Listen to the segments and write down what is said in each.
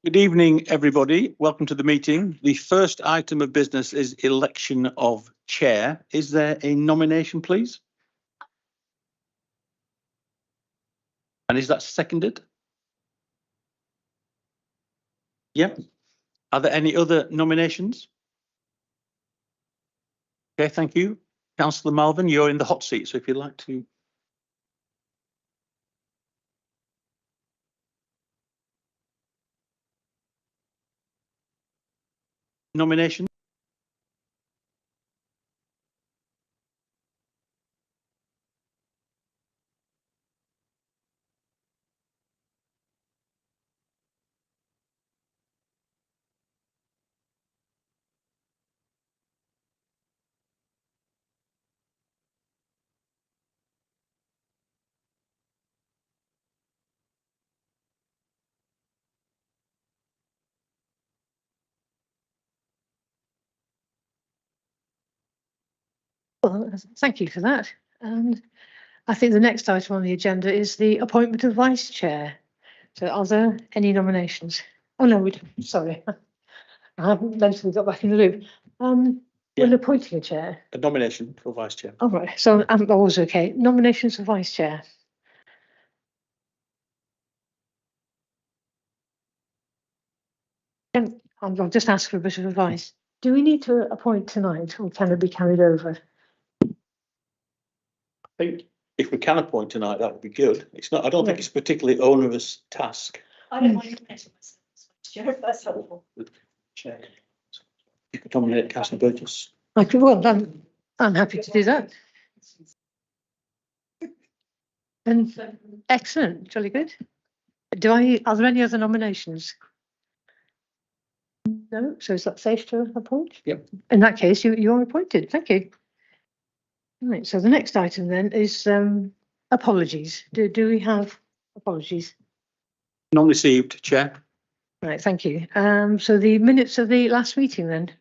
Good evening, everybody. Welcome to the meeting. The first item of business is election of chair. Is there a nomination, please? And is that seconded? Yep. Are there any other nominations? Okay, thank you. Councillor Malvern, you're in the hot seat, so if you'd like to. Nomination? Well, thank you for that. And I think the next item on the agenda is the appointment of vice chair. So are there any nominations? Oh, no, sorry. I haven't mentally got back in the loop. When appointing a chair. A nomination for vice chair. Oh, right. So I'm always okay. Nominations for vice chair. And I'll just ask for a bit of advice. Do we need to appoint tonight or can it be carried over? I think if we can appoint tonight, that would be good. It's not. I don't think it's a particularly onerous task. I don't mind appointing myself as chair if that's helpful. Chair. You could nominate Councillor Burgess. I could, well, I'm happy to do that. And excellent, jolly good. Are there any other nominations? No, so is that safe to appoint? Yep. In that case, you're appointed. Thank you. Right. So the next item then is apologies. Do we have apologies? None received, Chair. Right. Thank you. So the minutes of the last meeting then.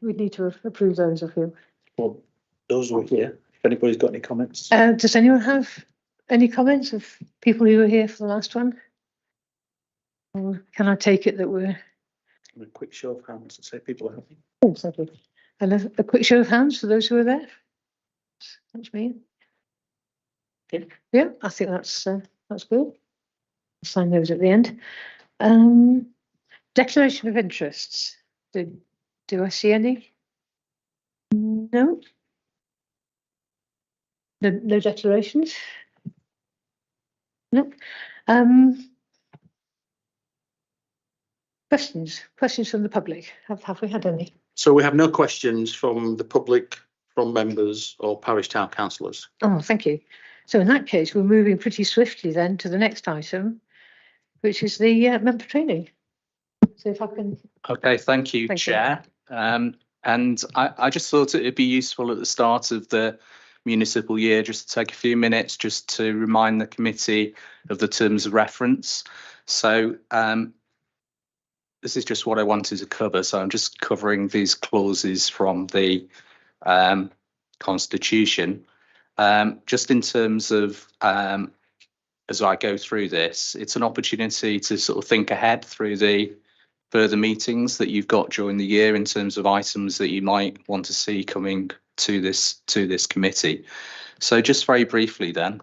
We'd need to approve those, I feel. Well, those were here. If anybody's got any comments. Does anyone have any comments of people who were here for the last one? Or can I take it that we're... A quick show of hands to say people are happy. Oh, thank you. And a quick show of hands for those who are there. That's me. Okay. Yeah, I think that's good. I'll sign those at the end. Declaration of interests. Do I see any? No. No declarations. Nope. Questions from the public. Have we had any? So we have no questions from the public, from members or parish town councillors. Oh, thank you. So in that case, we're moving pretty swiftly then to the next item, which is the member training. So if I can. Okay, thank you, Chair. And I just thought it'd be useful at the start of the municipal year just to take a few minutes just to remind the committee of the terms of reference. So this is just what I wanted to cover. So I'm just covering these clauses from the Constitution. Just in terms of, as I go through this, it's an opportunity to sort of think ahead through the further meetings that you've got during the year in terms of items that you might want to see coming to this committee. So just very briefly then.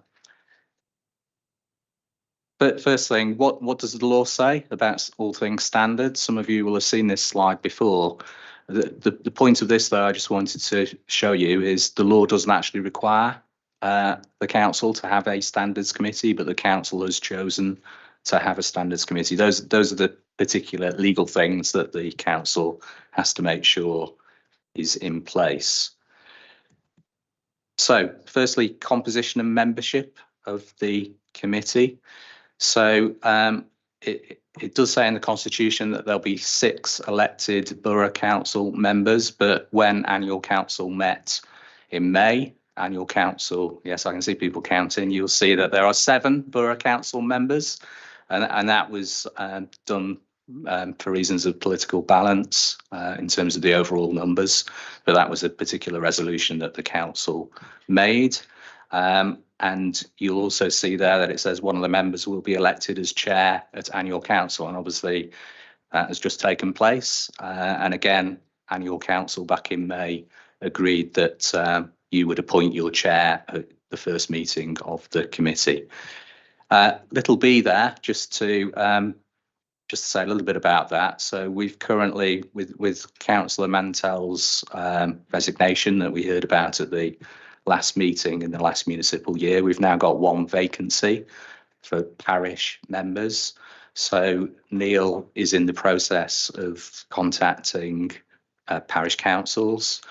But first thing, what does the law say about all things standard? Some of you will have seen this slide before. The point of this, though, I just wanted to show you is the law doesn't actually require the council to have a standards committee, but the council has chosen to have a standards committee. Those are the particular legal things that the council has to make sure is in place. So firstly, composition and membership of the committee. So it does say in the Constitution that there'll be 6 elected borough council members, but when annual council met in May, annual council, yes, I can see people counting, you'll see that there are 7 borough council members, and that was done for reasons of political balance in terms of the overall numbers, but that was a particular resolution that the council made. And you'll also see there that it says one of the members will be elected as chair at annual council, and obviously that has just taken place. And again, annual council back in May agreed that you would appoint your chair at the first meeting of the committee. Little b there, just to say a little bit about that. So we've currently, with Councillor Mantell's resignation that we heard about at the last meeting in the last municipal year, we've now got one vacancy for parish members. So Neil is in the process of contacting parish councils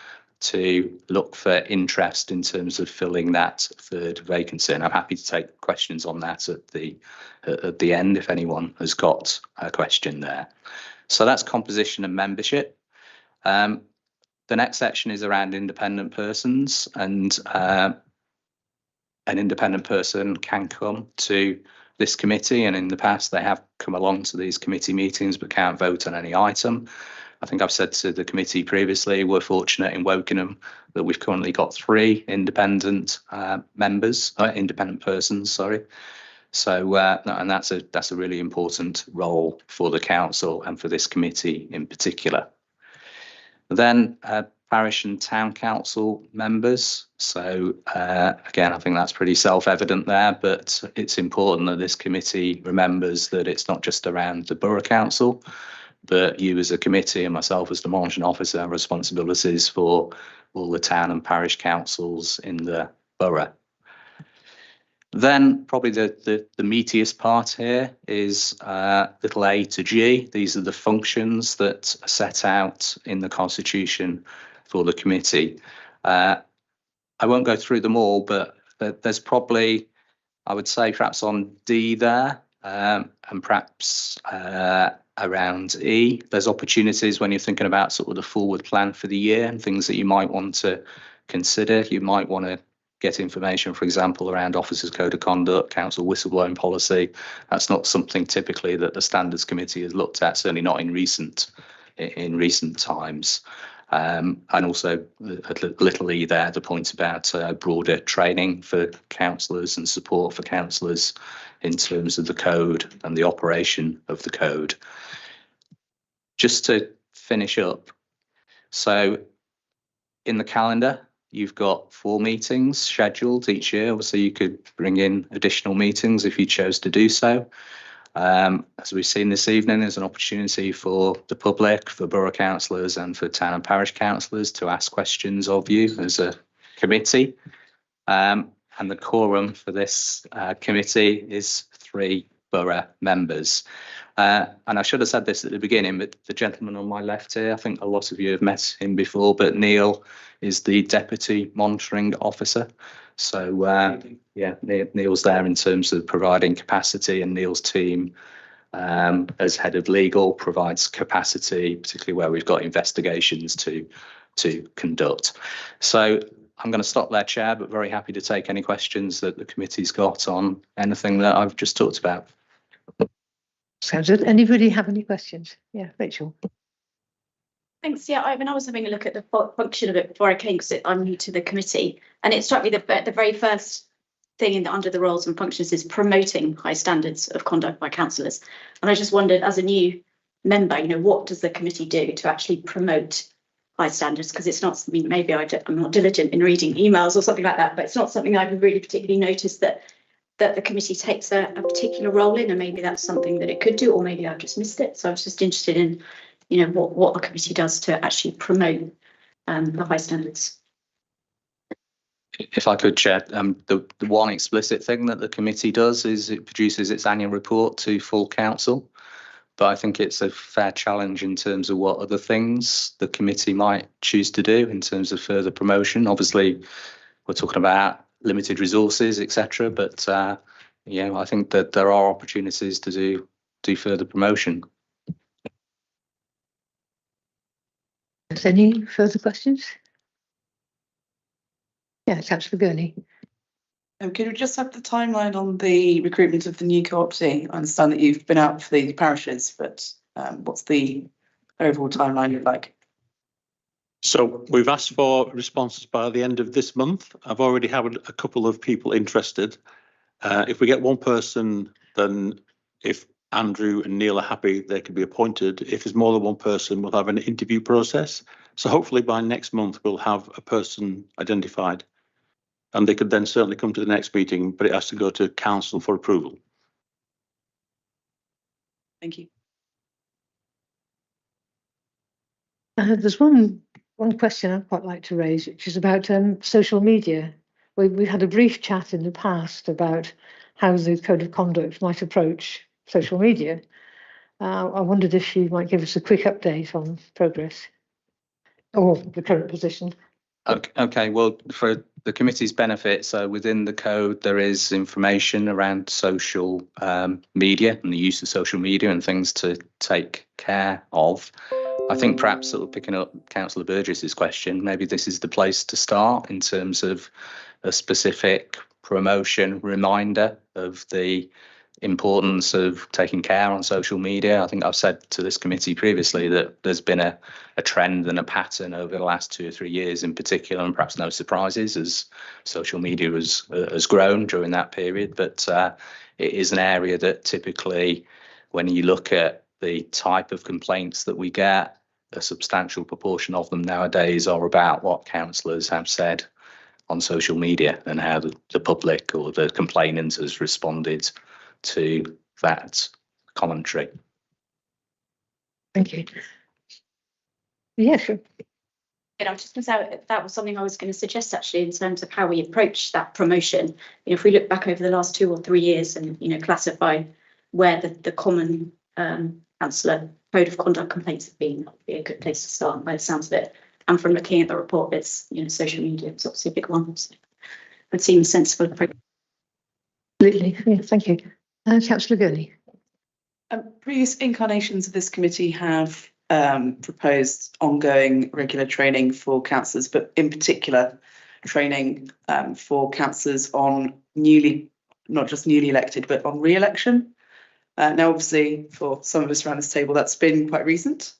to look for interest in terms of filling that third vacancy. And I'm happy to take questions on that at the end if anyone has got a question there. So that's composition and membership. The next section is around independent persons, and an independent person can come to this committee, and in the past they have come along to these committee meetings but can't vote on any item. I think I've said to the committee previously, we're fortunate in Wokingham that we've currently got 3 independent independent persons, sorry. So, and that's a really important role for the council and for this committee in particular. Then parish and town council members. So again, I think that's pretty self-evident there, but it's important that this committee remembers that it's not just around the borough council, but you as a committee and myself as the managing officer have responsibilities for all the town and parish councils in the borough. Then probably the meatiest part here is little a to G. These are the functions that are set out in the constitution for the committee. I won't go through them all, but there's probably, I would say perhaps on D there, and perhaps around E, there's opportunities when you're thinking about sort of the forward plan for the year and things that you might want to consider. You might want to get information, for example, around officers' code of conduct, council whistleblowing policy. That's not something typically that the standards committee has looked at, certainly not in recent times. And also a little E there, the point about broader training for councillors and support for councillors in terms of the code and the operation of the code. Just to finish up, so in the calendar, you've got 4 meetings scheduled each year. Obviously, you could bring in additional meetings if you chose to do so. As we've seen this evening, there's an opportunity for the public, for borough councillors and for town and parish councillors to ask questions of you as a committee. And the quorum for this committee is 3 borough members. And I should have said this at the beginning, but the gentleman on my left here, I think a lot of you have met him before, but Neil is the Deputy Monitoring Officer. So yeah, Neil's there in terms of providing capacity, and Neil's team as head of legal provides capacity, particularly where we've got investigations to conduct. So I'm going to stop there, Chair, but very happy to take any questions that the committee's got on anything that I've just talked about. Sounds good. Anybody have any questions? Yeah, Rachel. Thanks. Yeah, I mean, I was having a look at the function of it before I came because I'm new to the committee, and it struck me that the very first thing under the roles and functions is promoting high standards of conduct by councillors. And I just wondered, as a new member, you know, what does the committee do to actually promote high standards? Because it's not, I mean, maybe I'm not diligent in reading emails or something like that, but it's not something I've really particularly noticed that the committee takes a particular role in, and maybe that's something that it could do, or maybe I've just missed it. So I was just interested in, you know, what the committee does to actually promote the high standards. If I could, Chair, the one explicit thing that the committee does is it produces its annual report to full council. But I think it's a fair challenge in terms of what other things the committee might choose to do in terms of further promotion. Obviously, we're talking about limited resources, etc. But yeah, I think that there are opportunities to do further promotion. Is there any further questions? Yeah, Councillor Gurney. Could we just have the timeline on the recruitment of the new co-optee? I understand that you've been out for the parishes, but what's the overall timeline look like? So we've asked for responses by the end of this month. I've already had a couple of people interested. If we get one person, then if Andrew and Neil are happy, they can be appointed. If there's more than one person, we'll have an interview process. So hopefully by next month, we'll have a person identified. And they could then certainly come to the next meeting, but it has to go to council for approval. Thank you. There's one question I'd quite like to raise, which is about social media. We had a brief chat in the past about how the code of conduct might approach social media. I wondered if you might give us a quick update on progress or the current position. Okay, well, for the committee's benefit, so within the code, there is information around social media and the use of social media and things to take care of. I think perhaps sort of picking up Councillor Burgess's question, maybe this is the place to start in terms of a specific promotion reminder of the importance of taking care on social media. I think I've said to this committee previously that there's been a trend and a pattern over the last 2 or 3 years in particular, and perhaps no surprises as social media has grown during that period. But it is an area that typically, when you look at the type of complaints that we get, a substantial proportion of them nowadays are about what councillors have said on social media and how the public or the complainant has responded to that commentary. Thank you. Yeah, sure. And I was just going to say that was something I was going to suggest actually in terms of how we approach that promotion. You know, if we look back over the last 2 or 3 years and classify where the common councillor code of conduct complaints have been, that would be a good place to start by the sounds of it. And from looking at the report, it's social media is obviously a big one. So it seems sensible approach. Absolutely. Yeah, thank you. Councillor Gurney. Previous incarnations of this committee have proposed ongoing regular training for councillors, but in particular training for councillors on not just newly elected, but on re-election. Now, obviously, for some of us around this table, that's been quite recent.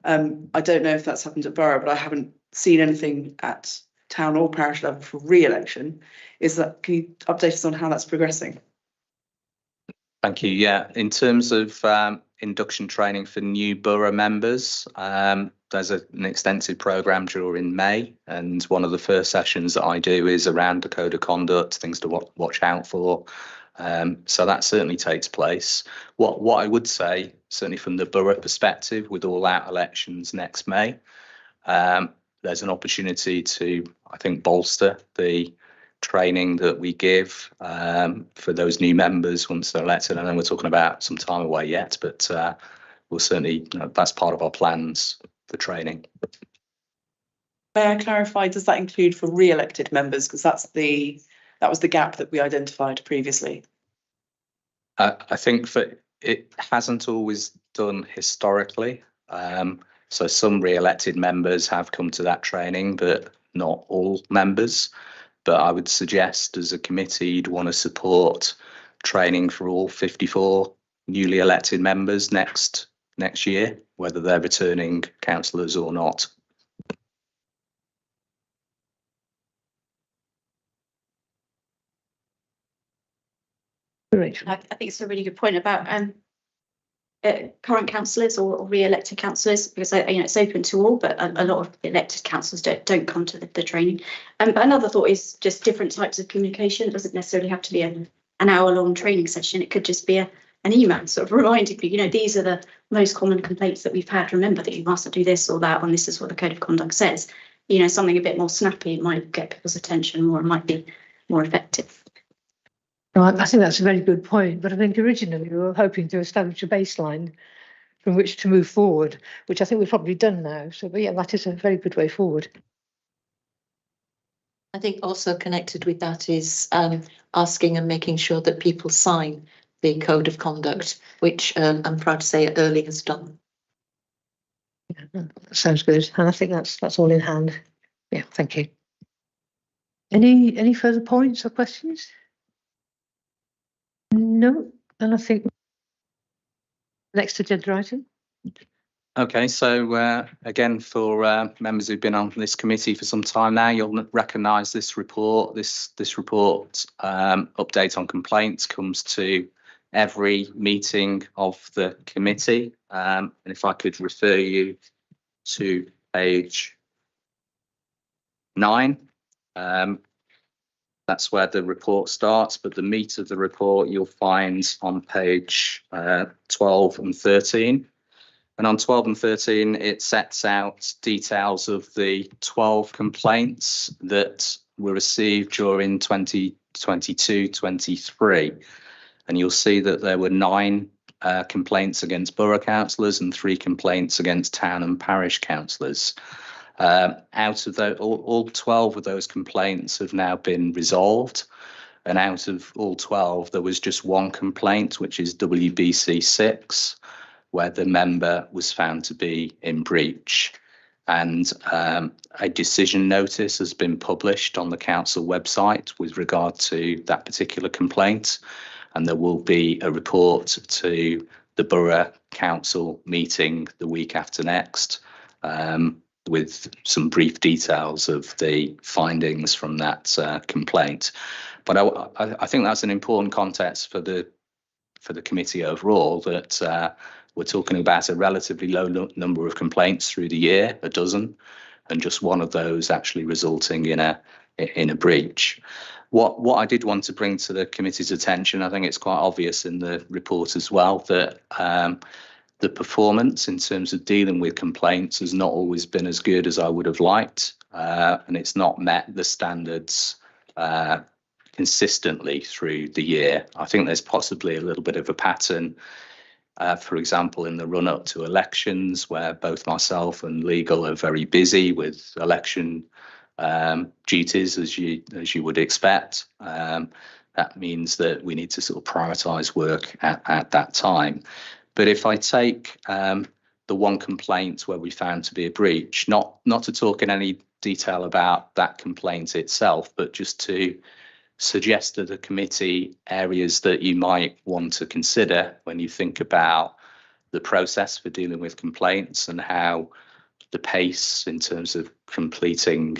I don't know if that's happened at Borough, but I haven't seen anything at town or parish level for re-election. Can you update us on how that's progressing? Thank you. Yeah, in terms of induction training for new borough members, there's an extensive programme during May, and one of the first sessions that I do is around the code of conduct, things to watch out for. So that certainly takes place. What I would say, certainly from the borough perspective, with all out elections next May, there's an opportunity to, I think, bolster the training that we give for those new members once they're elected. I know we're talking about some time away yet, but we'll certainly, that's part of our plans for training. May I clarify, does that include for re-elected members? Because that was the gap that we identified previously. I think it hasn't always done historically. So some re-elected members have come to that training, but not all members. But I would suggest as a committee, you'd want to support training for all 54 newly elected members next year, whether they're returning councillors or not. Great. I think it's a really good point about current councillors or re-elected councillors, because it's open to all, but a lot of elected councillors don't come to the training. But another thought is just different types of communication. It doesn't necessarily have to be an hour-long training session. It could just be an email sort of reminding you, these are the most common complaints that we've had. Remember that you mustn't do this or that, and this is what the code of conduct says. Something a bit more snappy might get people's attention more and might be more effective. I think that's a very good point, but I think originally we were hoping to establish a baseline from which to move forward, which I think we've probably done now. So, but yeah, that is a very good way forward. I think also connected with that is asking and making sure that people sign the code of conduct, which I'm proud to say Early has done. Yeah, that sounds good, and I think that's all in hand. Yeah, thank you. Any further points or questions? No, and I think next agenda item. Okay, so again, for members who've been on this committee for some time now, you'll recognise this report. This report, update on complaints, comes to every meeting of the committee. And if I could refer you to page 9, that's where the report starts, but the meat of the report you'll find on page 12 and 13. And on 12 and 13, it sets out details of the 12 complaints that were received during 2022-23. And you'll see that there were 9 complaints against borough councillors and 3 complaints against town and parish councillors. Out of those, all 12 of those complaints have now been resolved. And out of all 12, there was just 1 complaint, which is WBC 6. Where the member was found to be in breach. And a decision notice has been published on the council website with regard to that particular complaint. And there will be a report to the borough council meeting the week after next with some brief details of the findings from that complaint. But I think that's an important context for the committee overall, that we're talking about a relatively low number of complaints through the year, a dozen, and just 1 of those actually resulting in a breach. What I did want to bring to the committee's attention, I think it's quite obvious in the report as well, that the performance in terms of dealing with complaints has not always been as good as I would have liked, and it's not met the standards consistently through the year. I think there's possibly a little bit of a pattern. For example, in the run-up to elections, where both myself and legal are very busy with election duties, as you would expect. That means that we need to sort of prioritise work at that time. But if I take the 1 complaint where we found to be a breach, not to talk in any detail about that complaint itself, but just to suggest to the committee areas that you might want to consider when you think about the process for dealing with complaints and how the pace in terms of completing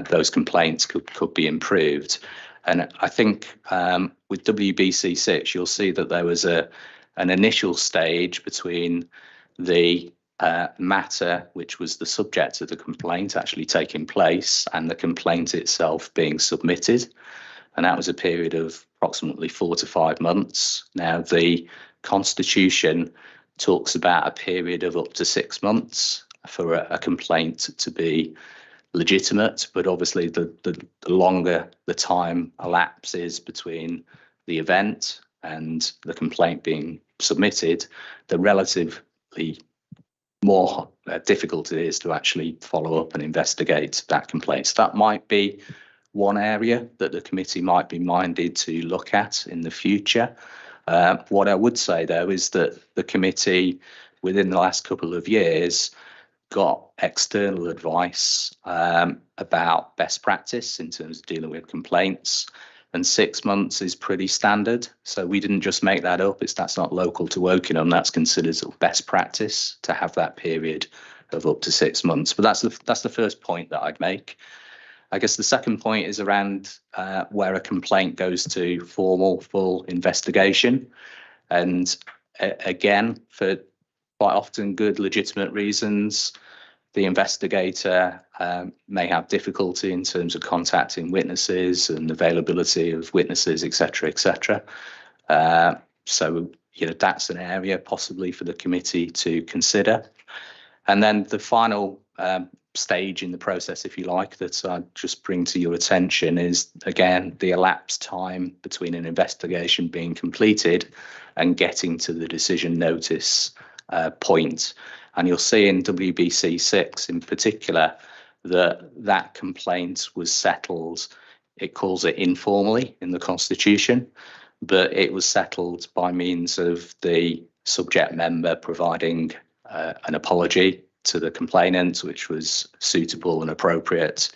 those complaints could be improved. And I think with WBC 6, you'll see that there was an initial stage between the matter, which was the subject of the complaint, actually taking place, and the complaint itself being submitted. And that was a period of approximately 4 to 5 months. Now, the Constitution talks about a period of up to 6 months for a complaint to be legitimate, but obviously the longer the time elapses between the event and the complaint being submitted, the relatively more difficult it is to actually follow up and investigate that complaint. So that might be 1 area that the committee might be minded to look at in the future. What I would say, though, is that the committee, within the last couple of years, got external advice about best practice in terms of dealing with complaints, and 6 months is pretty standard. So we didn't just make that up. That's not local to Wokingham. That's considered sort of best practice to have that period of up to 6 months. But that's the first point that I'd make. I guess the second point is around where a complaint goes to formal, full investigation. And again, for quite often good, legitimate reasons, the investigator may have difficulty in terms of contacting witnesses and availability of witnesses, etc., etc. So, that's an area possibly for the committee to consider. And then the final stage in the process, if you like, that I'd just bring to your attention is, again, the elapsed time between an investigation being completed and getting to the decision notice point. And you'll see in WBC 6 in particular that complaint was settled, it calls it informally in the Constitution, but it was settled by means of the subject member providing an apology to the complainant, which was suitable and appropriate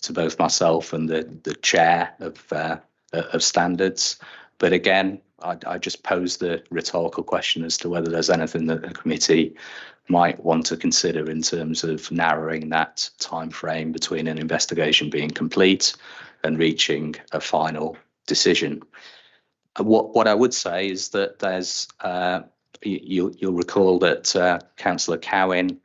to both myself and the chair of standards. But again, I just posed the rhetorical question as to whether there's anything that the committee might want to consider in terms of narrowing that time frame between an investigation being complete and reaching a final decision. What I would say is that there's you'll recall that Councillor Cowan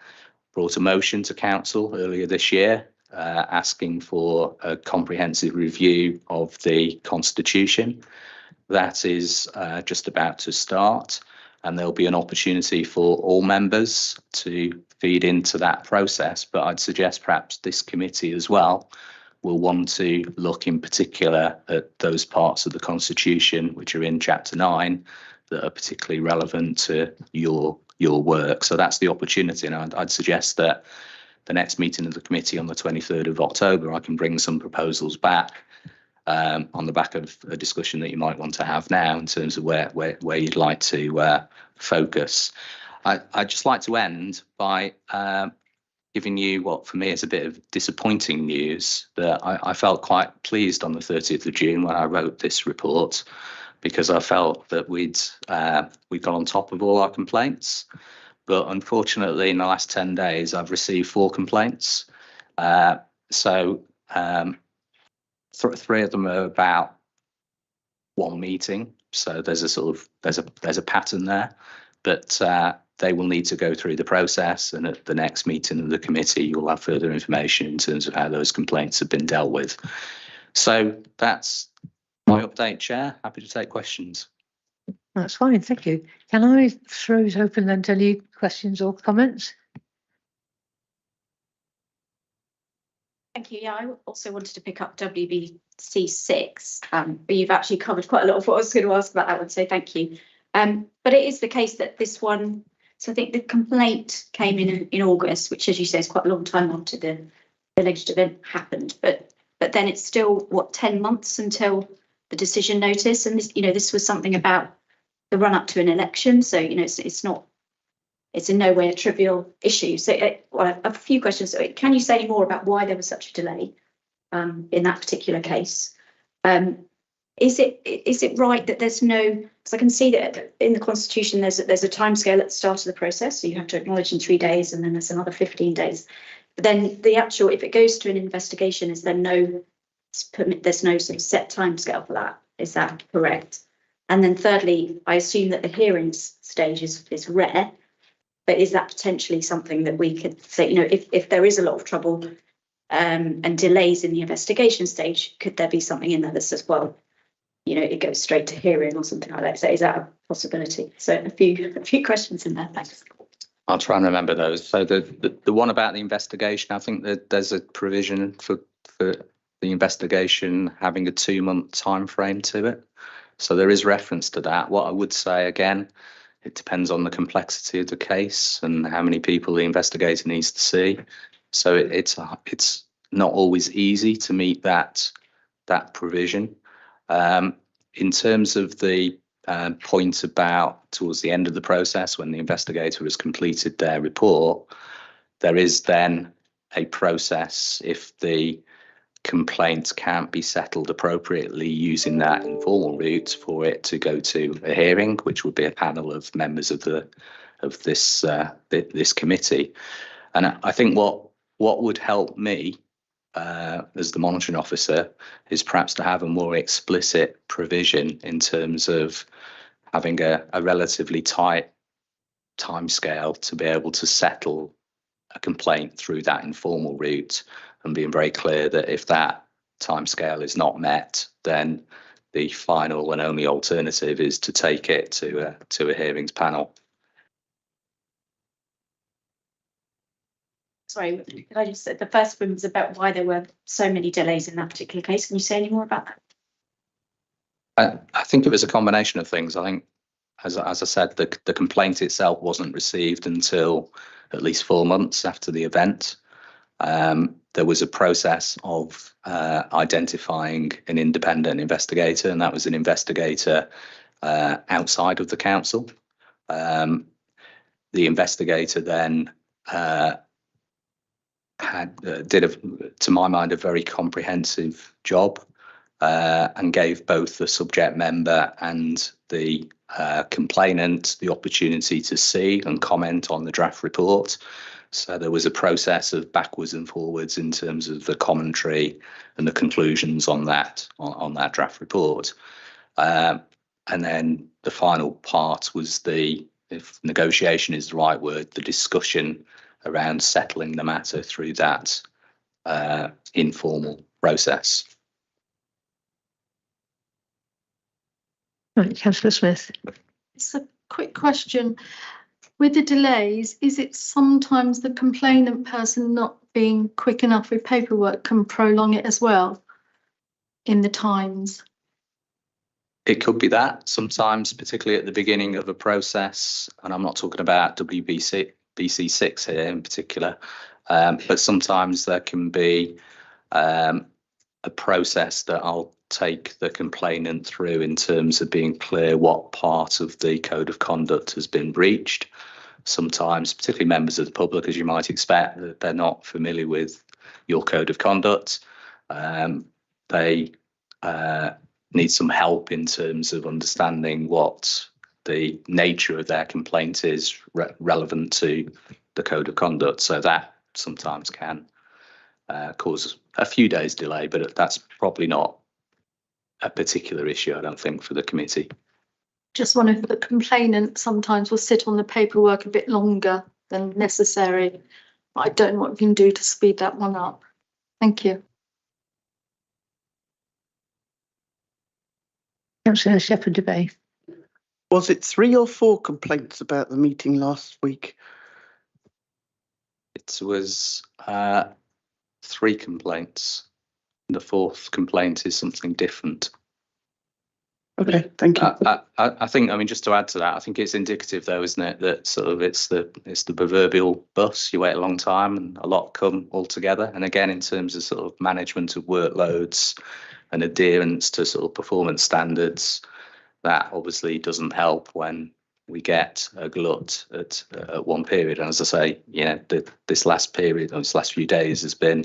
brought a motion to council earlier this year asking for a comprehensive review of the constitution. That is just about to start, and there'll be an opportunity for all members to feed into that process. But I'd suggest perhaps this committee as well will want to look in particular at those parts of the constitution which are in chapter 9 that are particularly relevant to your work. So that's the opportunity, and I'd suggest that the next meeting of the committee on the 23rd of October, I can bring some proposals back on the back of a discussion that you might want to have now in terms of where you'd like to focus. I'd just like to end by giving you what for me is a bit of disappointing news, that I felt quite pleased on the 30th of June when I wrote this report, because I felt that we'd got on top of all our complaints. But unfortunately, in the last 10 days, I've received 4 complaints. So 3 of them are about one meeting. So there's a pattern there, but they will need to go through the process. And at the next meeting of the committee, you'll have further information in terms of how those complaints have been dealt with. So that's my update, Chair. Happy to take questions. That's fine, thank you. Can I throw it open then to any questions or comments? Thank you. Yeah, I also wanted to pick up WBC6, but you've actually covered quite a lot of what I was going to ask about that one, so thank you. But it is the case that this one, so I think the complaint came in August, which, as you say, is quite a long time after the alleged event happened. But then it's still, what, 10 months until the decision notice? And this, this was something about the run up to an election. So, it's in no way a trivial issue. So I have a few questions. So can you say any more about why there was such a delay in that particular case? Is it right that there's no, because I can see that in the Constitution there's a timescale at the start of the process, so you have to acknowledge in 3 days, and then there's another 15 days. But then the actual, if it goes to an investigation, is there there's no sort of set timescale for that? Is that correct? And then thirdly, I assume that the hearings stage is rare, but is that potentially something that we could say, if there is a lot of trouble and delays in the investigation stage, could there be something in there that says, well, it goes straight to hearing or something like that? So is that a possibility? So a few questions in there. Thanks. I'll try and remember those. So the one about the investigation, I think that there's a provision for the investigation having a 2-month time frame to it. So there is reference to that. What I would say again, it depends on the complexity of the case and how many people the investigator needs to see. So it's not always easy to meet that provision. In terms of the point about towards the end of the process, when the investigator has completed their report, there is then a process if the complaint can't be settled appropriately using that informal route for it to go to a hearing, which would be a panel of members of this committee. And I think what would help me as the monitoring officer is perhaps to have a more explicit provision in terms of having a relatively tight timescale to be able to settle a complaint through that informal route, and being very clear that if that timescale is not met, then the final and only alternative is to take it to a hearings panel. Sorry, could I just say the first one was about why there were so many delays in that particular case? Can you say any more about that? I think it was a combination of things. I think, as I said, the complaint itself wasn't received until at least 4 months after the event. There was a process of identifying an independent investigator, and that was an investigator outside of the council. The investigator then did, to my mind, a very comprehensive job. and gave both the subject member and the complainant the opportunity to see and comment on the draft report. So there was a process of backwards and forwards in terms of the commentary and the conclusions on that draft report. And then the final part was if negotiation is the right word, the discussion around settling the matter through that informal process. Right, Councillor Smith. It's a quick question. With the delays, is it sometimes the complainant person not being quick enough with paperwork can prolong it as well in the times? It could be that sometimes, particularly at the beginning of a process, and I'm not talking about BC6 here in particular, but sometimes there can be a process that I'll take the complainant through in terms of being clear what part of the code of conduct has been breached. Sometimes, particularly members of the public, as you might expect, that they're not familiar with your code of conduct. They need some help in terms of understanding what the nature of their complaint is relevant to the code of conduct. So that sometimes can cause a few days delay, but that's probably not a particular issue, I don't think, for the committee. Just wonder if the complainant sometimes will sit on the paperwork a bit longer than necessary. I don't know what we can do to speed that one up. Thank you. Councillor Shepherd-Debay. Was it 3 or 4 complaints about the meeting last week? It was 3 complaints. The 4th complaint is something different. Okay, thank you. I think, I mean, just to add to that, I think it's indicative though, isn't it, that sort of it's the proverbial bus. You wait a long time and a lot come all together. And again, in terms of sort of management of workloads and adherence to sort of performance standards, that obviously doesn't help when we get a glut at one period. And as I say, you know, this last period, or this last few days, has been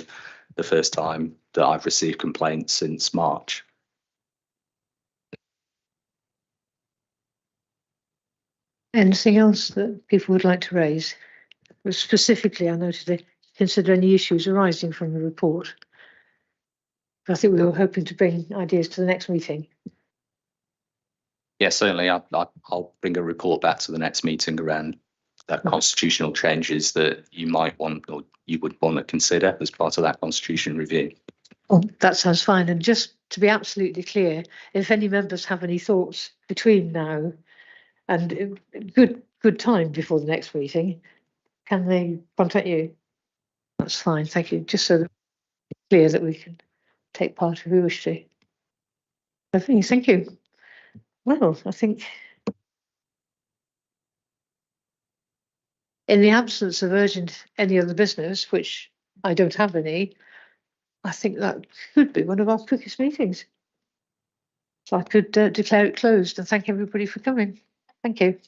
the first time that I've received complaints since March. Anything else that people would like to raise? Well, specifically, I noted they consider any issues arising from the report. I think we were hoping to bring ideas to the next meeting. Yeah, certainly. I'll bring a report back to the next meeting around that constitutional changes that you might want or you would want to consider as part of that constitution review. Oh, that sounds fine. And just to be absolutely clear, if any members have any thoughts between now and good time before the next meeting, can they contact you? That's fine, thank you. Just so that it's clear that we can take part if we wish to. Lovely, thank you. Well, I think in the absence of any other business, which I don't have any, I think that could be one of our quickest meetings. So I could declare it closed and thank everybody for coming. Thank you.